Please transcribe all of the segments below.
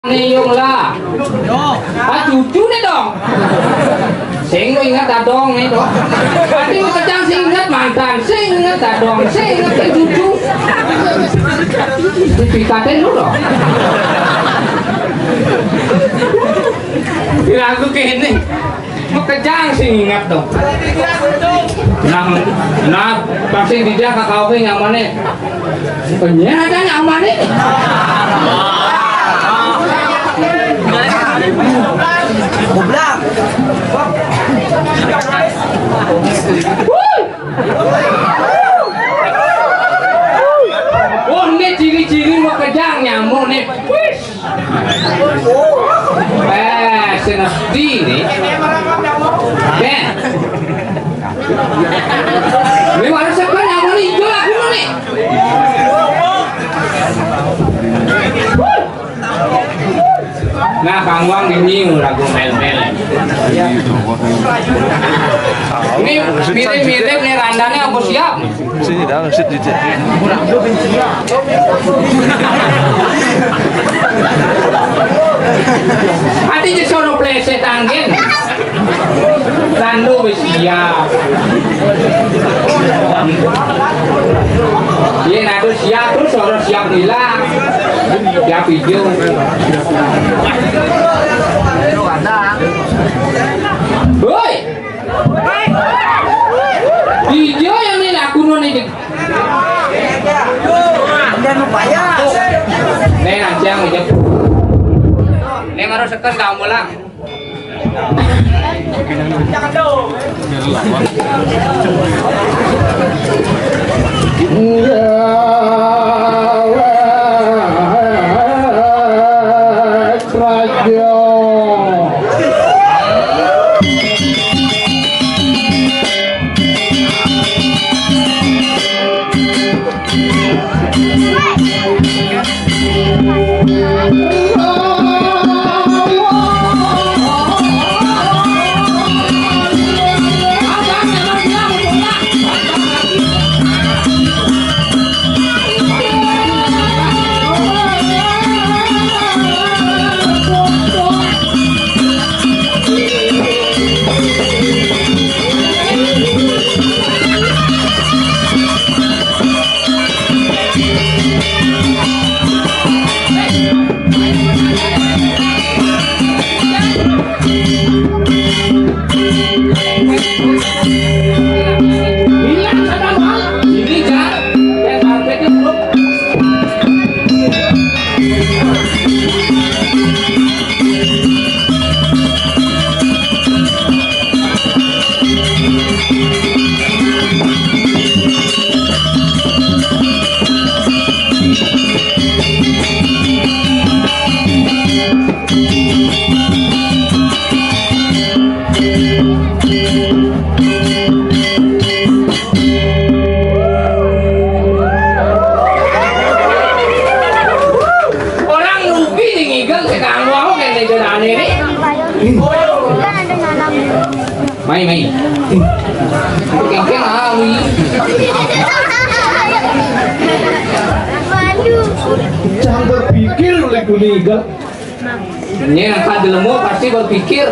Niyong lah. Ah cucu nih dong. Sing lu ingat adong nih dong. Pasti lu kejang sing ingat mantan, sing ingat adong, sing ingat cucu. Dipikatin lu dong. Bila aku kene mau kejang sing ingat dong. Nah, pasti dia kakak yang mana? Ternyata nyaman nih. Goblok. Oh, ini ciri-ciri mau kejang nyamuk nih. Senasti nih. Ben. Ini mana sekarang nyamuk nih? Jual aku nih. Nah, Kang Wang ini lagu mel-mel. Ini mirip-mirip nih randannya aku siap. Sini dah sit di sini. Hati je sono pleset angin. Randu wis siap. Iya, nado siap terus sono siap hilang. Siap video. Woi. Video yang ini aku nih. Jangan lupa ya. Nih nanjang aja. Nih baru sekan kamu lah. Jangan dong. Mai. Kengkeng awi. Jangan berpikir oleh kuniga. Ini angkat dilemu pasti berpikir.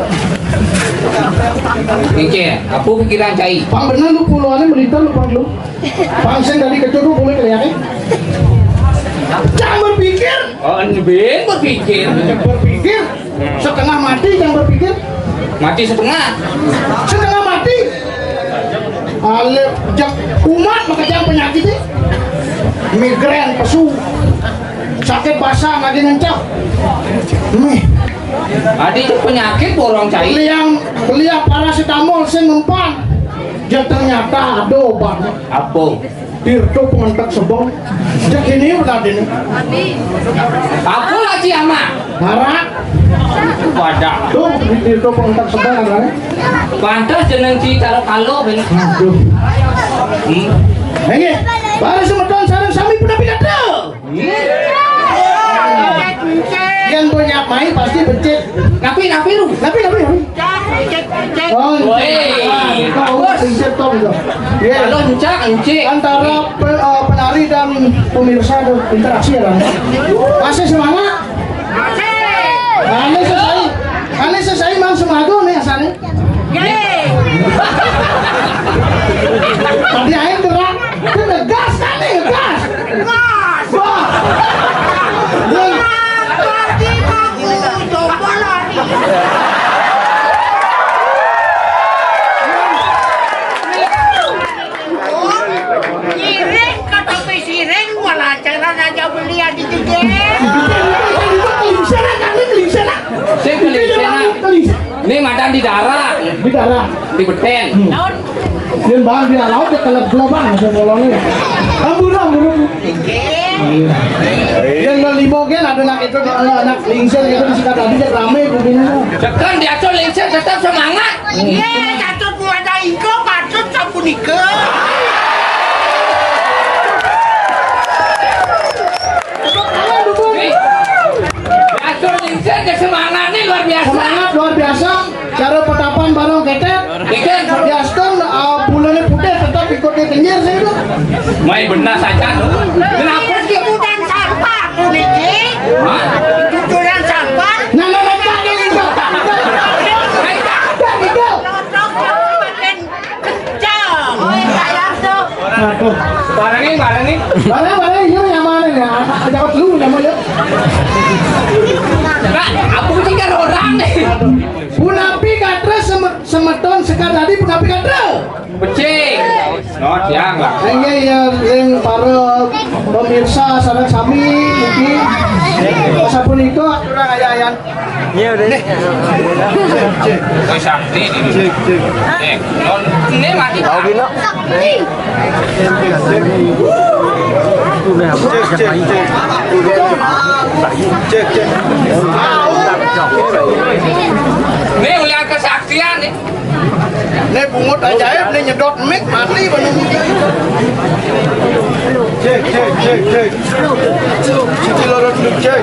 Kengkeng, apa pikiran cai? Pak benar lu puluhannya melintang lu Pak lu. Pangsen dari kecuru boleh kelihatan. Jangan berpikir. Oh, ini berpikir. Jangan berpikir. Setengah mati jangan berpikir. Mati setengah mati alep jak kumat maka jangan penyakitnya migren pesu sakit basah lagi ngencap nih adik penyakit borong cai beli paracetamol saya mempan dia ternyata ada obatnya apa Tirto pengentak sebong jak ini benar ini aku lagi ama harak wadah tuh Tirto pengentak sebong kan pantas jeneng ci taruh kalau ben aduh ini baru semeton sarang sami pun pindah yang punya main pasti becek tapi lu tapi oh kau pencet top itu kalau encik antara penari dan pemirsa ada interaksi ya kan masih semangat Ane sesai mang semago nih asane. Tadi aing gerak, itu ngegas kan nih ngegas. Gas. Wah. Pergi aku coba lari. Siring kata siring malah cara aja beli di gede. Sing ini madan di darat, Di darah. di beten. Yang bang di laut ke kelab gelabang sebolongnya. Amburu. Yang limo kan ada anak itu anak lingser itu disikat tadi rame kubingnya. Sekarang dia tuh lengser tetap semangat. Iya, catut muada iko, catut sapunika. Dia tuh lengser dia semangat nih luar biasa. Semangat luar biasa. Cara petapan bareng ketek. Ikan Di Aston bulannya putih tetap ikut di kenyir sih itu. main benar saja. Kenapa sih? Kudan sampah kuniki. Hah? Kudan sampah. Nah, tak gitu. Tak gitu. Makin kencang. Oh, sayang tuh. Aduh. Barang ini. Barang ini yang mana nih? Dapat lu nama ya. Nah, aku juga orang nih. Punapi katre semeton sekar tadi punapi katre. Becing. Not yang lah. Ini yang para pemirsa sanak sami mungkin pasapun itu kurang ayah-ayah. Iya udah. Kau sakti ini. Non ini mati. Tahu bila? Cek. Ini melihat kesaktian nih. Ini bungut ajaib, ini nyedot mic mati bener. Cek. Cuci lorot dulu cek.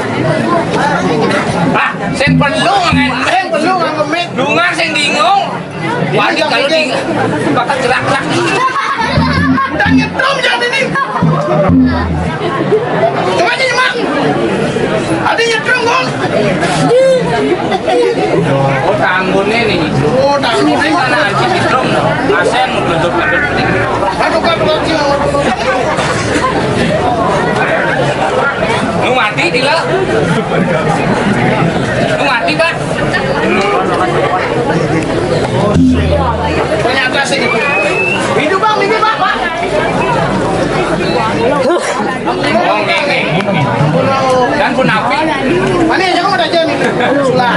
Ah, sen perlu ngan. Yang perlu nggak mic. Dungan sen bingung. Wajib kalau bingung. Bakal gerak-gerak. Udah nyetrum jadi nih. Coba aja emang. Ada nyetrum kan? Oh, tanggunnya nih. Oh, tak lu Ini mana aja di drum no. Asen gedut-gedut. Aduh kan Lu mati dila. Lu mati kan? ternyata sih gitu. Hidup bang, ini bang. Oh, ngenge. Dan pun api. Mana aja kamu aja nih. Sulah.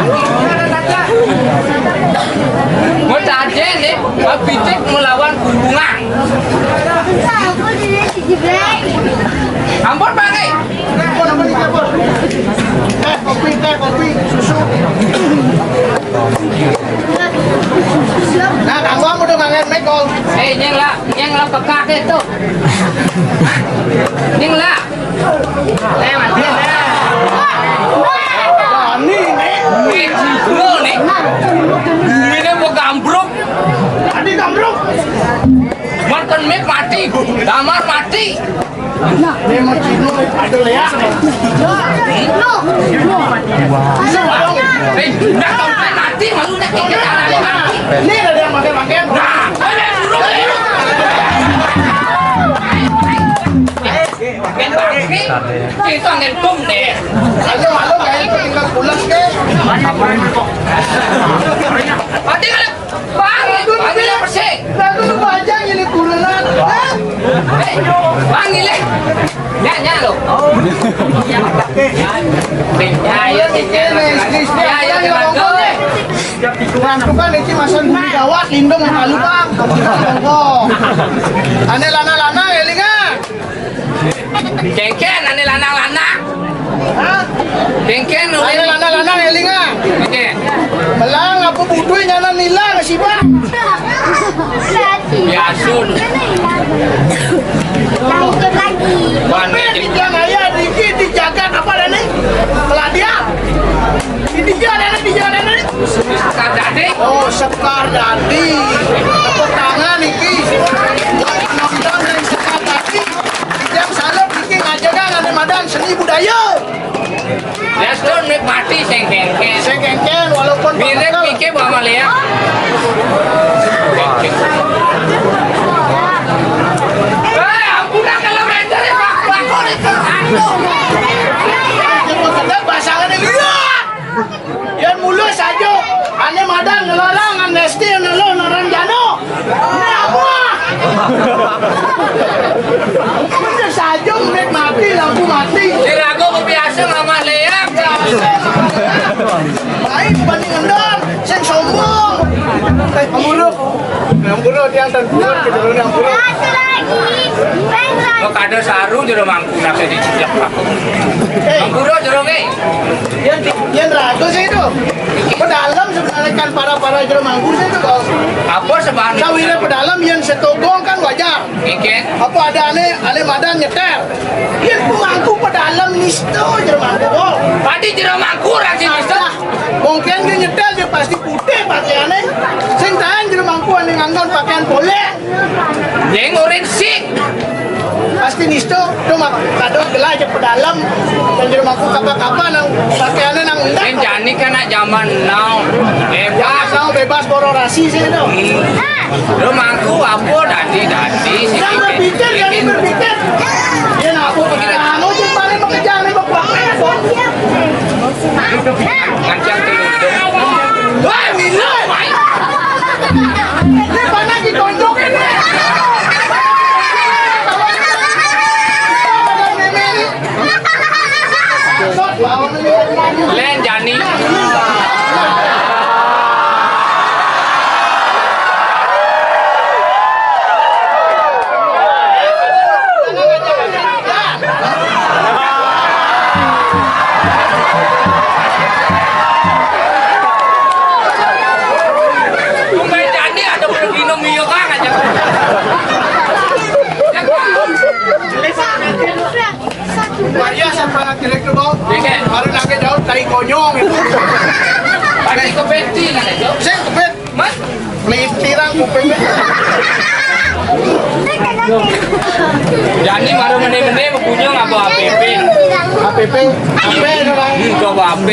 Mau saja nih, api cek melawan hubungan. Ampun bang, Apa nih apa? Kopi, susu. Nah, kamu udah kangen mekol. Yang lah pekak itu. Yang lah. Mati. Ini Nih, lu nih. Ini mau gambruk. tadi gambruk. Makan mie mati, damar mati. Ini mau cino ada ya. Nggak tahu saya mati, maksudnya kita ada mati. Ini ada yang pakai. Nah, ada buruk. Kita ngentung deh. Ayo malu kayak itu tinggal pulang ke. Mati kan? Panggil apa sih? Lagu lu panjang ini kulenan. Panggil deh. Nyanyi lo. Ya, Bukan ini masa di gawat lindung yang halu bang. Ane lana elingan. Kengken, ane lanang-lanang. Kengken, Ane lana elingan. Oke. Melang apa butuh nyana nila sih bang. Biasun. Lanjut lagi. Tapi yang ayah dikit dijaga apa nih? Peladia. Ini dia nih. Kadade. Oh sekar dadi. Tepuk tangan iki. Nonton yang sekar dadi. Yang salah bikin aja kan ada madan seni budaya. Resto nikmati sengkengke. Sengkengken walaupun Mirip bakal. pikir bawa Malia. Ampun kalau meter ya Pak. Bakor itu. Kadang pasangan ini lihat. Yang mulus saja. Ane madang ngelarang nesti nelo naran jano. Ini apa? Bener saja menit mati lampu mati. Si Rago kebiasa ngamah leak. Baik banding endor, sen sombong. Amburuk yang tanpuran kita dulu amburuk. Lo kada saru jero mangku nak di jejak aku. Mangkuro jero ge. Yang ragu sih itu. Pedalam sebenarnya kan para jero mangku sih itu kau. Apa sebenarnya? Sawirnya pedalam yang setogong kan wajar. Iken. Apa ada ane madan nyeter. Yang pemangku pedalam nisto jero mangku kau. Padi jero mangku rasi mister. Mungkin dia nyetel dia pasti putih pakaiannya. Sing tahan jero mangku ane nganggon pakaian boleh. Yang orange sik. Pasti nisto cuma kado gelah aja pedalam dan jero mangku kapa-kapa nang pakaiannya nang endak. Yang jani kena zaman now. Bebas, kau bebas kororasi sih itu. Lo mangku apa dadi. Yang berpikir, yang berpikir. Dia nak apa pikir? Anu je paling mengejar ni berpakai kok. Ngancang telur. Wah, Mila. Ini mana ditonjok ini? Len jani. Kumai jani ada pergi mio kan aja. Maria sampai direct ke bawah. Ikan. Baru lagi jauh tai konyong itu. Padi kepeti kan aja. Saya kupet, Mas. pelintirang kupetnya. Jani baru mene-mene punya ngapa APP. APP, APP orang. Coba AP.